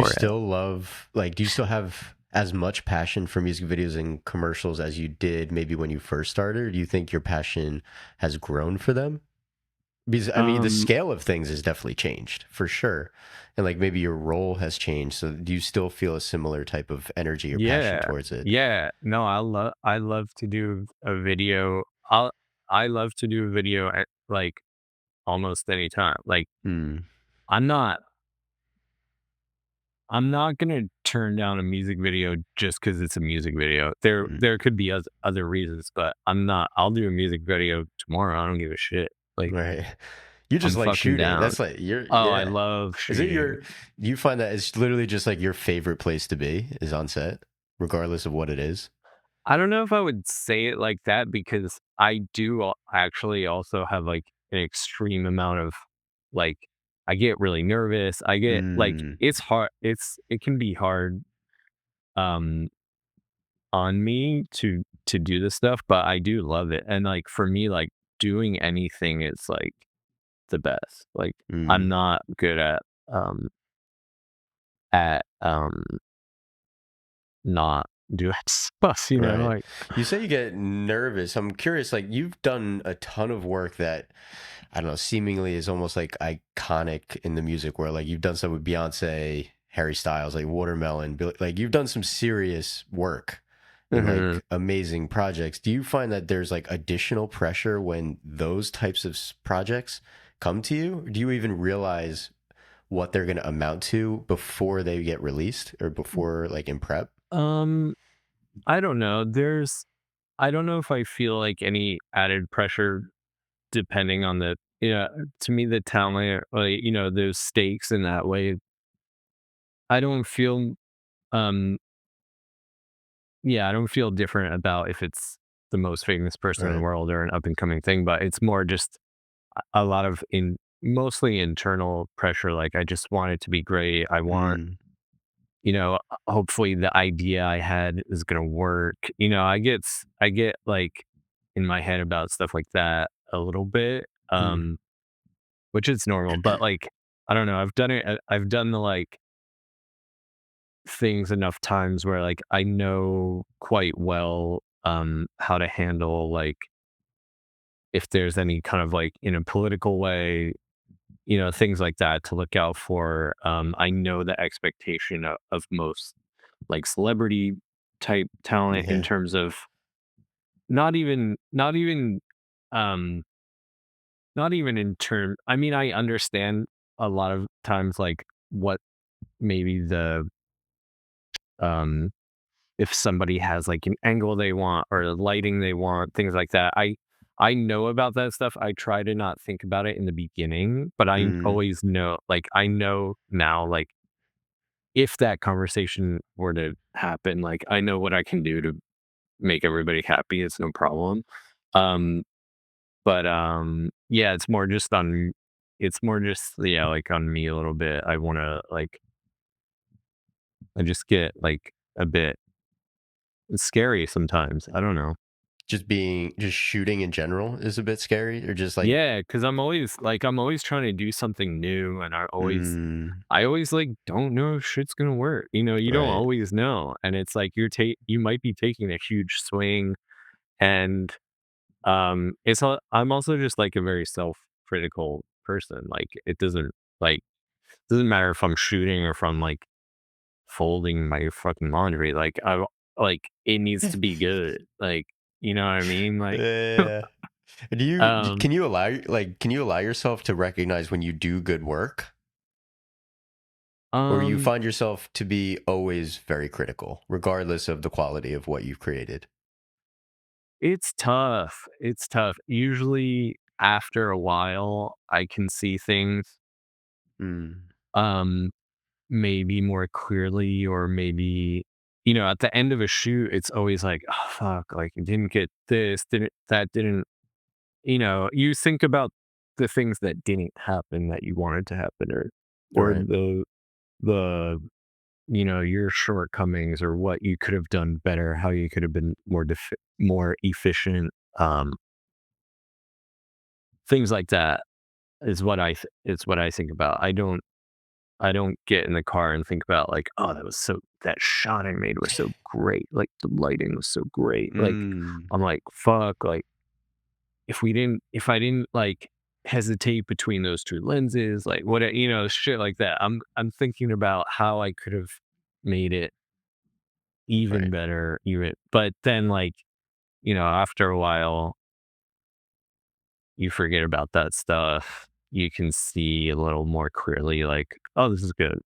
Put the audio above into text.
You for it. still love, like, do you still have as much passion for music videos and commercials as you did maybe when you first started? Or do you think your passion has grown for them? Because I mean, the Um, scale of things has definitely changed for sure. And like maybe your role has changed. So do you still feel a similar type of energy or passion yeah, towards it? yeah. No, I love to do a video. I love to do a video at like almost any time. Like Mm, I'm not I'm not gonna turn down a music video just because it's a music video. There mm, there could be other reasons, but I'm not. I'll do a music video tomorrow. I don't give a shit. Like right. You just I'm like fucking shooting. down. That's like you're Oh, I yeah. love Is it shooting. your do you find that it's literally just like your favorite place to be is on set, regardless of what it is? I don't know if I would say it like that because I do actually also have like an extreme amount of like I get really nervous. I get like Mm, it's hard. It can be hard um on me to do this stuff, but I do love it. And like for me, like doing anything is like the best. Like I'm mm. not good um at not doing stuff, Right. like You say you get nervous. I'm curious, like you've done a ton of work that I don't know, seemingly is almost like iconic in the music world. Like you've done stuff with Beyonce, Harry Styles, like Watermelon, like you've done some serious work in Mhm. like amazing projects. Do you find that there's like additional pressure when those types of projects come to you? Or do you even realize what they're going to amount to before they get released or before like in prep? um I don't know. I don't know if I feel like any added pressure depending on the yeah, to me the talent like, those stakes in that way. I don't feel um yeah, I don't feel different about if it's the most famous person in the Right. world or an up and coming thing, but it's more just a lot of in mostly internal pressure. Like I just want it to be great. I want, Mm, hopefully the idea I had is gonna work. I get like in my head about stuff like that a little bit, mm, which is normal. But like I don't know, I've done it. I've done the like things enough times where like I know quite well how to handle like if there's any kind of like in a political way, things like that to look out for. I know the expectation of most like celebrity type talent in yeah. terms of not even um not even in term I mean I understand a lot of times like what maybe the um if somebody has like an angle they want or the lighting they want, things like that. I know about that stuff. I try to not think about it in the beginning, but I Mm, always know like I know now like if that conversation were to happen, like I know what I can do to make everybody happy. It's no problem. Um but yeah, it's more just yeah, like on me a little bit. I want to like I just get like a bit scary sometimes. I don't know. just shooting in general is a bit scary, or just like, Yeah, because I'm always trying to do something new, and mm, I always like don't know if shit's gonna work. You don't right, always know, and it's like you might be taking a huge swing, and I'm also just like a very self critical person. Like like doesn't matter if I'm shooting or if I'm like folding my fucking laundry. Like it needs to be good. Like you know what I mean? Like yeah. um Can you allow yourself to recognize when you do good work, or you um. find yourself to be always very critical, regardless of the quality of what you've created? It's tough. It's tough. Usually after a while, I can see things, Mm, um, maybe more clearly or maybe, at the end of a shoot, it's always like, "Oh, fuck, like, I didn't get this, didn't that didn't" you think about the things that didn't happen that you wanted to happen or right. the, your shortcomings or what you could have done better, how you could have been more efficient, things like that. Is what I think about. I don't I don't get in the car and think about like, "Oh, that shot I made was so great, like, the lighting was so great." Like, Mm, I'm like, "Fuck," like, if I didn't, like, hesitate between those 2 lenses, like, shit like that. I'm thinking about how I could have made it even right. better, even but then, like, after a while, you forget about that stuff. You can see a little more clearly, like, "Oh, this is good."